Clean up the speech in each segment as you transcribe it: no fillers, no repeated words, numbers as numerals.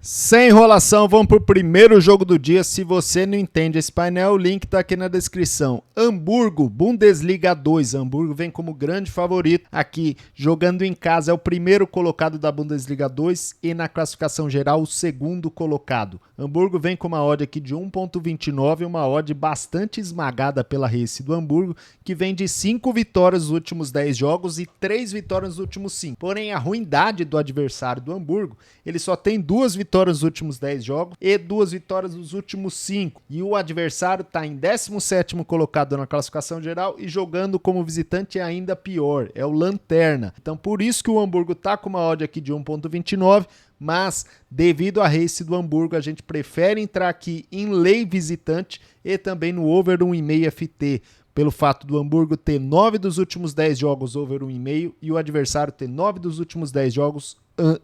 Sem enrolação, vamos para o primeiro jogo do dia. Se você não entende esse painel, o link está aqui na descrição. Hamburgo, Bundesliga 2. Hamburgo vem como grande favorito aqui, jogando em casa. É o primeiro colocado da Bundesliga 2 e na classificação geral o segundo colocado. Hamburgo vem com uma odd aqui de 1.29, uma odd bastante esmagada pela race do Hamburgo, que vem de 5 vitórias nos últimos 10 jogos e 3 vitórias nos últimos 5. Porém, a ruindade do adversário do Hamburgo, ele só tem 2 vitórias nos últimos 10 jogos e 2 vitórias nos últimos 5. E o adversário está em 17º colocado na classificação geral e jogando como visitante é ainda pior, é o Lanterna. Então por isso que o Hamburgo está com uma odd aqui de 1.29, mas devido à race do Hamburgo a gente prefere entrar aqui em lei visitante e também no over 1,5 FT. Pelo fato do Hamburgo ter 9 dos últimos 10 jogos over 1,5 e o adversário ter 9 dos últimos 10 jogos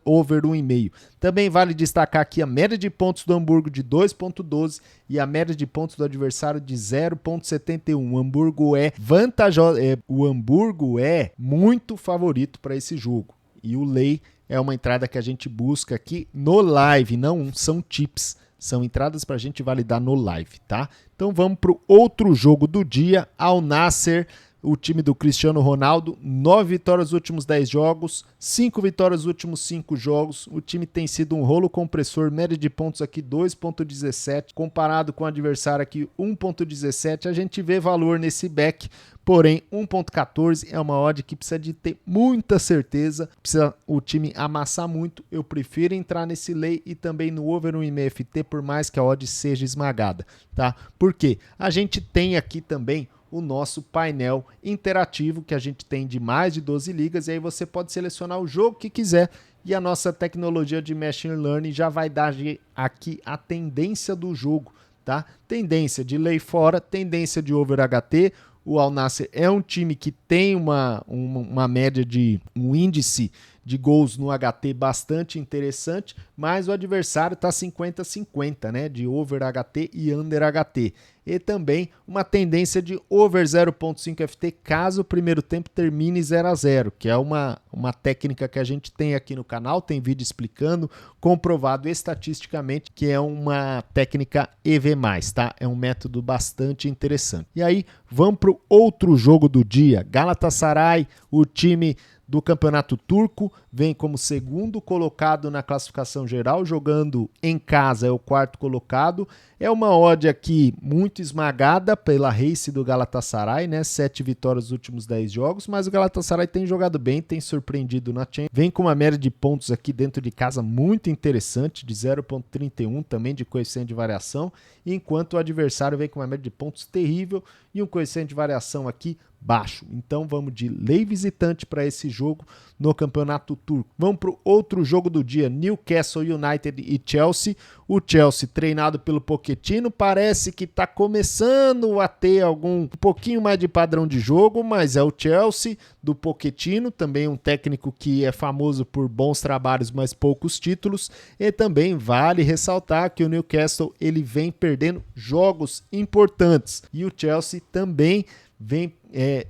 over 1,5. Também vale destacar aqui a média de pontos do Hamburgo de 2.12 e a média de pontos do adversário de 0.71. O Hamburgo é vantajoso, o Hamburgo é muito favorito para esse jogo. E o lei é uma entrada que a gente busca aqui no live, não são tips. São entradas para a gente validar no live, tá? Então vamos para o outro jogo do dia, Al Nassr, o time do Cristiano Ronaldo, 9 vitórias nos últimos 10 jogos, 5 vitórias nos últimos 5 jogos. O time tem sido um rolo compressor, média de pontos aqui 2.17, comparado com o adversário aqui 1.17. A gente vê valor nesse back, porém 1.14 é uma odd que precisa de ter muita certeza, precisa o time amassar muito. Eu prefiro entrar nesse lay e também no over 1,5 FT, por mais que a odd seja esmagada, tá? Por quê? A gente tem aqui também o nosso painel interativo que a gente tem de mais de 12 ligas, e aí você pode selecionar o jogo que quiser e a nossa tecnologia de Machine Learning já vai dar aqui a tendência do jogo, tá? Tendência de lay fora, tendência de over HT. O Al Nassr é um time que tem uma média de um índice de gols no HT bastante interessante, mas o adversário está 50-50, né, de over HT e under HT. E também uma tendência de over 0.5 FT caso o primeiro tempo termine 0-0, que é uma técnica que a gente tem aqui no canal, tem vídeo explicando, comprovado estatisticamente que é uma técnica EV+, tá? É um método bastante interessante. E aí, vamos para o outro jogo do dia. Galatasaray, o time do Campeonato Turco, vem como segundo colocado na classificação geral, jogando em casa, é o quarto colocado. É uma odd aqui muito esmagada pela race do Galatasaray, né? 7 vitórias nos últimos 10 jogos, mas o Galatasaray tem jogado bem, tem surpreendido na Champions. Vem com uma média de pontos aqui dentro de casa muito interessante, de 0.31, também de coeficiente de variação, enquanto o adversário vem com uma média de pontos terrível e um coeficiente de variação aqui baixo. Então vamos de lei visitante para esse jogo no Campeonato Turco. Vamos para o outro jogo do dia, Newcastle United e Chelsea. O Chelsea, treinado pelo Pochettino, parece que está começando a ter um pouquinho mais de padrão de jogo, mas é o Chelsea do Pochettino, também um técnico que é famoso por bons trabalhos, mas poucos títulos. E também vale ressaltar que o Newcastle ele vem perdendo jogos importantes e o Chelsea também vem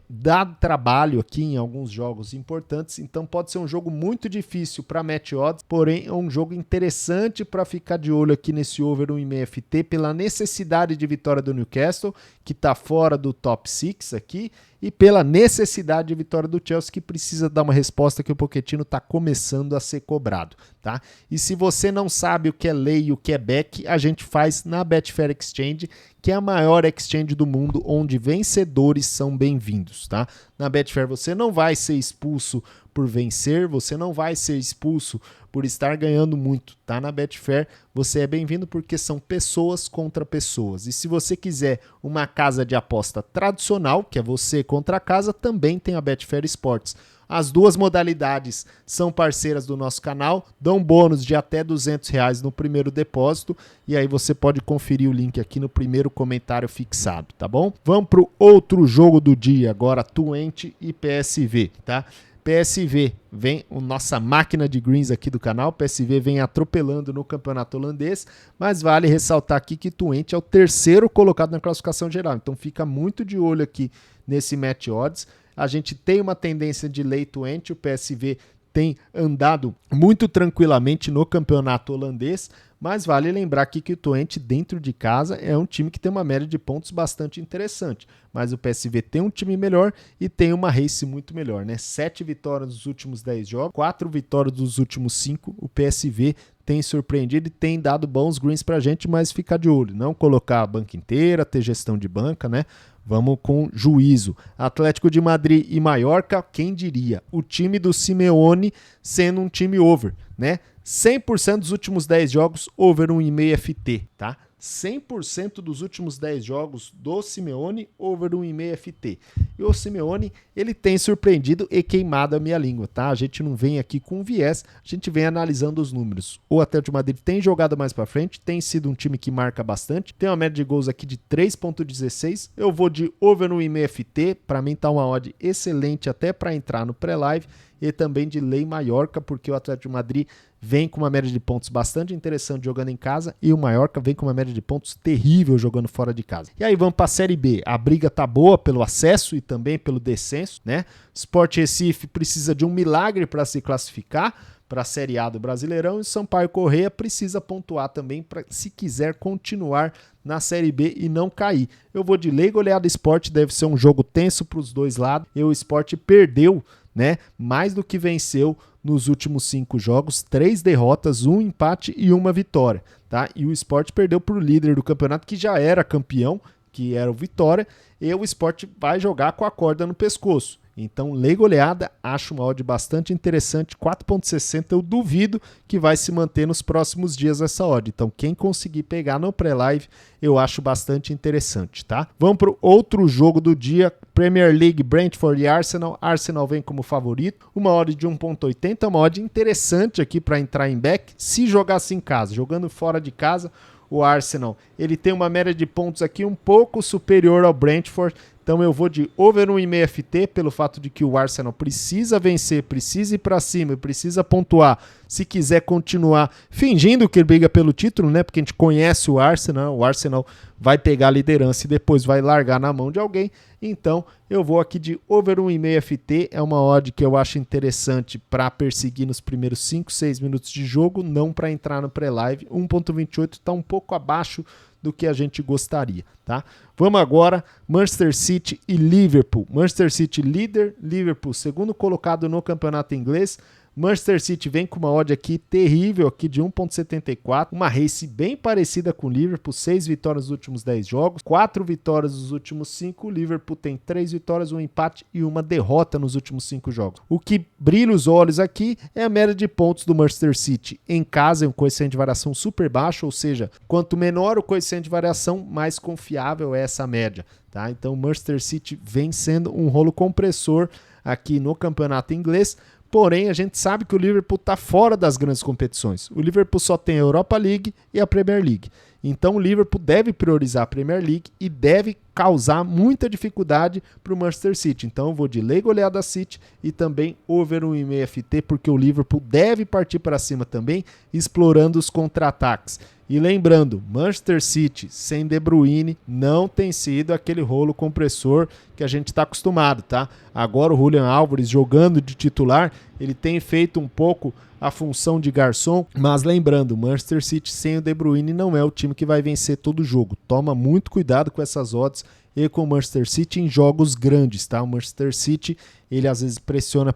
dado trabalho aqui em alguns jogos importantes, então pode ser um jogo muito difícil para match odds, porém é um jogo interessante para ficar de olho aqui nesse over 1,5 FT pela necessidade de vitória do Newcastle, que está fora do top 6 aqui, e pela necessidade de vitória do Chelsea, que precisa dar uma resposta que o Pochettino está começando a ser cobrado, tá? E se você não sabe o que é lay e o que é back, a gente faz na Betfair Exchange, que é a maior exchange do mundo, onde vencedores são bem-vindos, tá? Na Betfair você não vai ser expulso por vencer, você não vai ser expulso por estar ganhando muito, tá? Na Betfair você é bem-vindo porque são pessoas contra pessoas. E se você quiser uma casa de aposta tradicional, que é você contra a casa, também tem a Betfair Sports. As duas modalidades são parceiras do nosso canal, dão bônus de até R$200 no primeiro depósito, e aí você pode conferir o link aqui no primeiro comentário fixado, tá bom? Vamos para o outro jogo do dia, agora Twente e PSV, tá? PSV vem, a nossa máquina de greens aqui do canal, PSV vem atropelando no campeonato holandês, mas vale ressaltar aqui que Twente é o terceiro colocado na classificação geral, então fica muito de olho aqui nesse match odds. A gente tem uma tendência de lay Twente, o PSV tem andado muito tranquilamente no campeonato holandês, mas vale lembrar aqui que o Twente dentro de casa é um time que tem uma média de pontos bastante interessante, mas o PSV tem um time melhor e tem uma race muito melhor, né? 7 vitórias nos últimos 10 jogos, 4 vitórias nos últimos 5, o PSV tem surpreendido e tem dado bons greens pra gente, mas ficar de olho, não colocar a banca inteira, ter gestão de banca, né? Vamos com juízo. Atlético de Madrid e Mallorca, quem diria? O time do Simeone sendo um time over, né? 100% dos últimos 10 jogos over 1,5 FT, tá? 100% dos últimos 10 jogos do Simeone over 1,5 FT. E o Simeone, ele tem surpreendido e queimado a minha língua, tá? A gente não vem aqui com viés, a gente vem analisando os números. O Atlético de Madrid tem jogado mais pra frente, tem sido um time que marca bastante, tem uma média de gols aqui de 3.16. Eu vou de over 1,5 FT, pra mim tá uma odd excelente até pra entrar no pré-live, e também de Lei Mallorca, porque o Atlético de Madrid vem com uma média de pontos bastante interessante jogando em casa e o Mallorca vem com uma média de pontos terrível jogando fora de casa. E aí vamos para a Série B. A briga tá boa pelo acesso e também pelo descenso, né? Sport Recife precisa de um milagre para se classificar para a Série A do Brasileirão e o Sampaio Corrêa precisa pontuar também para se quiser continuar na Série B e não cair. Eu vou de lei goleada Sport, deve ser um jogo tenso para os dois lados. E o Sport perdeu, né, mais do que venceu nos últimos 5 jogos, 3 derrotas, 1 empate e 1 vitória, tá? E o Sport perdeu para o líder do campeonato, que já era campeão, que era o Vitória, e o Sport vai jogar com a corda no pescoço. Então, lei goleada, acho uma odd bastante interessante, 4.60, eu duvido que vai se manter nos próximos dias essa odd. Então, quem conseguir pegar no pré-live, eu acho bastante interessante, tá? Vamos para o outro jogo do dia, Premier League, Brentford e Arsenal. Arsenal vem como favorito, uma odd de 1.80, uma odd interessante aqui para entrar em back, se jogasse em casa, jogando fora de casa. O Arsenal, ele tem uma média de pontos aqui um pouco superior ao Brentford, então eu vou de over 1,5 FT pelo fato de que o Arsenal precisa vencer, precisa ir para cima, precisa pontuar, se quiser continuar fingindo que ele briga pelo título, né? Porque a gente conhece o Arsenal vai pegar a liderança e depois vai largar na mão de alguém. Então eu vou aqui de over 1,5 FT, é uma odd que eu acho interessante para perseguir nos primeiros 5, 6 minutos de jogo, não para entrar no pré-live. 1.28 está um pouco abaixo do que a gente gostaria, tá? Vamos agora, Manchester City e Liverpool. Manchester City líder, Liverpool segundo colocado no campeonato inglês. Manchester City vem com uma odd aqui terrível, aqui de 1.74, uma race bem parecida com o Liverpool, 6 vitórias nos últimos 10 jogos, 4 vitórias nos últimos 5, o Liverpool tem 3 vitórias, 1 empate e 1 derrota nos últimos 5 jogos. O que brilha os olhos aqui é a média de pontos do Manchester City em casa, é um coeficiente de variação super baixo, ou seja, quanto menor o coeficiente de variação, mais confiável é essa média, tá? Então o Manchester City vem sendo um rolo compressor aqui no campeonato inglês. Porém, a gente sabe que o Liverpool está fora das grandes competições. O Liverpool só tem a Europa League e a Premier League. Então, o Liverpool deve priorizar a Premier League e deve causar muita dificuldade para o Manchester City. Então, eu vou de lei goleada City e também over 1,5 FT, porque o Liverpool deve partir para cima também, explorando os contra-ataques. E lembrando, Manchester City sem De Bruyne não tem sido aquele rolo compressor que a gente está acostumado, tá? Agora o Julian Álvares jogando de titular, ele tem feito um pouco a função de garçom, mas lembrando, Manchester City sem o De Bruyne não é o time que vai vencer todo o jogo. Toma muito cuidado com essas odds e com o Manchester City em jogos grandes, tá? O Manchester City, ele às vezes pressiona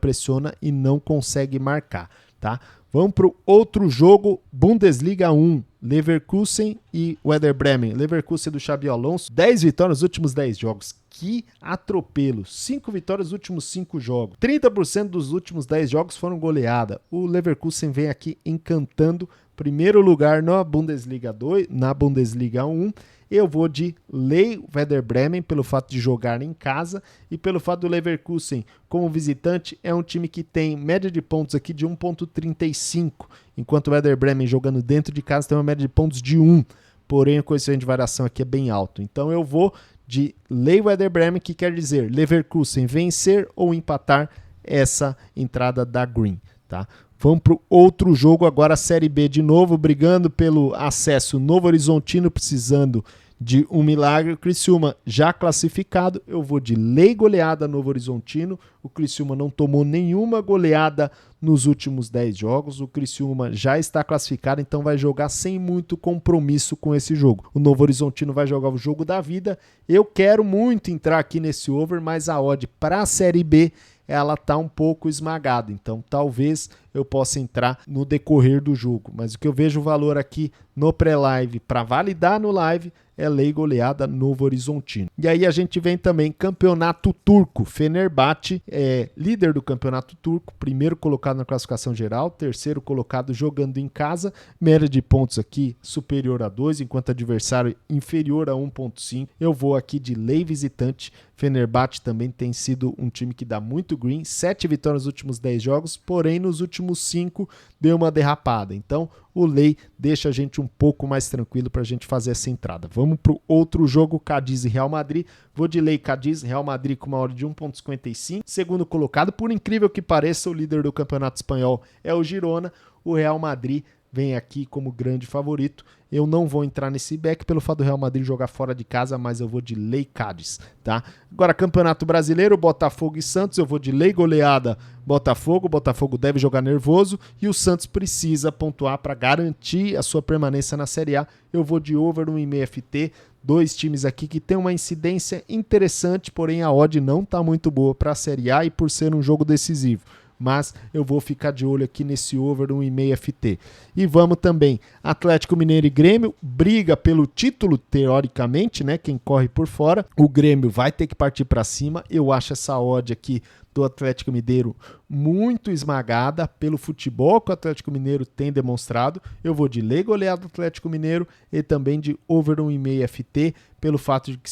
e não consegue marcar, tá? Vamos para o outro jogo, Bundesliga 1, Leverkusen e Werder Bremen. Leverkusen do Xabi Alonso, 10 vitórias nos últimos 10 jogos. Que atropelo, 5 vitórias nos últimos 5 jogos. 30% dos últimos 10 jogos foram goleada. O Leverkusen vem aqui encantando, primeiro lugar na Bundesliga 2, na Bundesliga 1. Eu vou de lei Werder Bremen pelo fato de jogar em casa e pelo fato do Leverkusen como visitante é um time que tem média de pontos aqui de 1.35, enquanto o Werder Bremen jogando dentro de casa tem uma média de pontos de 1, porém o coeficiente de variação aqui é bem alto. Então eu vou de lei Werder Bremen, que quer dizer Leverkusen vencer ou empatar essa entrada da Green, tá? Vamos para o outro jogo agora, a Série B de novo, brigando pelo acesso, Novo Horizontino precisando de um milagre. O Criciúma já classificado, eu vou de lei goleada Novo Horizontino. O Criciúma não tomou nenhuma goleada nos últimos 10 jogos. O Criciúma já está classificado, então vai jogar sem muito compromisso com esse jogo. O Novo Horizontino vai jogar o jogo da vida. Eu quero muito entrar aqui nesse over, mas a odd para a Série B ela tá um pouco esmagada, então talvez eu possa entrar no decorrer do jogo, mas o que eu vejo o valor aqui no pré-live para validar no live é lei goleada Novo Horizontino. E aí a gente vem também campeonato turco, Fenerbahçe é líder do campeonato turco, primeiro colocado na classificação geral, terceiro colocado jogando em casa, média de pontos aqui superior a 2, enquanto adversário inferior a 1.5. Eu vou aqui de lei visitante. Fenerbahçe também tem sido um time que dá muito green, 7 vitórias nos últimos 10 jogos, porém nos últimos 5 deu uma derrapada. Então o lei deixa a gente um pouco mais tranquilo para a gente fazer essa entrada. Vamos para o outro jogo, Cádiz e Real Madrid. Vou de lei Cádiz, Real Madrid com uma odd de 1.55. Segundo colocado, por incrível que pareça, o líder do campeonato espanhol é o Girona. O Real Madrid vem aqui como grande favorito. Eu não vou entrar nesse back pelo fato do Real Madrid jogar fora de casa, mas eu vou de lei Cádiz, tá? Agora, Campeonato Brasileiro, Botafogo e Santos, eu vou de lei goleada Botafogo. O Botafogo deve jogar nervoso e o Santos precisa pontuar para garantir a sua permanência na Série A. Eu vou de over 1,5 FT. Dois times aqui que tem uma incidência interessante, porém a odd não está muito boa para a Série A e por ser um jogo decisivo. Mas eu vou ficar de olho aqui nesse over 1,5 FT. E vamos também, Atlético Mineiro e Grêmio, briga pelo título, teoricamente, né? Quem corre por fora. O Grêmio vai ter que partir para cima. Eu acho essa odd aqui do Atlético Mineiro muito esmagada pelo futebol que o Atlético Mineiro tem demonstrado. Eu vou de lei goleada do Atlético Mineiro e também de over 1,5 FT, pelo fato de que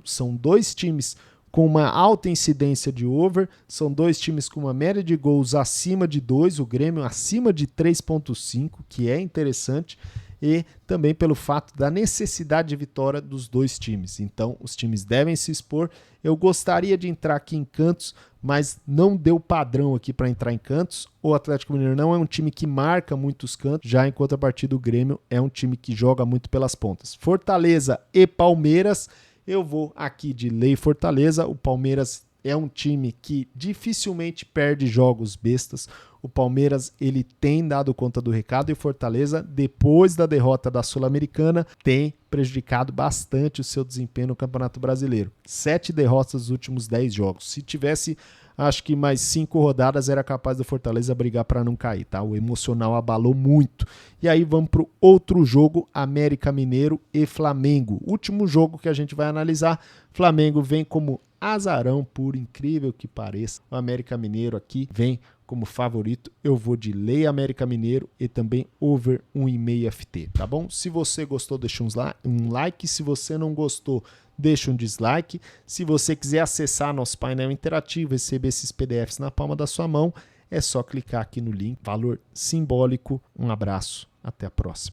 são dois times com uma alta incidência de over, são dois times com uma média de gols acima de 2, o Grêmio acima de 3.5, que é interessante, e também pelo fato da necessidade de vitória dos dois times. Então, os times devem se expor. Eu gostaria de entrar aqui em cantos, mas não deu padrão aqui para entrar em cantos. O Atlético Mineiro não é um time que marca muitos cantos, já em contrapartida o Grêmio é um time que joga muito pelas pontas. Fortaleza e Palmeiras, eu vou aqui de lei Fortaleza. O Palmeiras é um time que dificilmente perde jogos bestas. O Palmeiras ele tem dado conta do recado e o Fortaleza, depois da derrota da Sul-Americana, tem prejudicado bastante o seu desempenho no Campeonato Brasileiro. 7 derrotas nos últimos 10 jogos. Se tivesse, acho que mais 5 rodadas, era capaz do Fortaleza brigar para não cair, tá? O emocional abalou muito. E aí vamos para o outro jogo, América Mineiro e Flamengo. Último jogo que a gente vai analisar. Flamengo vem como azarão, por incrível que pareça. O América Mineiro aqui vem como favorito. Eu vou de lei América Mineiro e também over 1,5 FT, tá bom? Se você gostou, deixa um like. Se você não gostou, deixa um dislike. Se você quiser acessar nosso painel interativo, receber esses PDFs na palma da sua mão, é só clicar aqui no link. Valor simbólico. Um abraço. Até a próxima.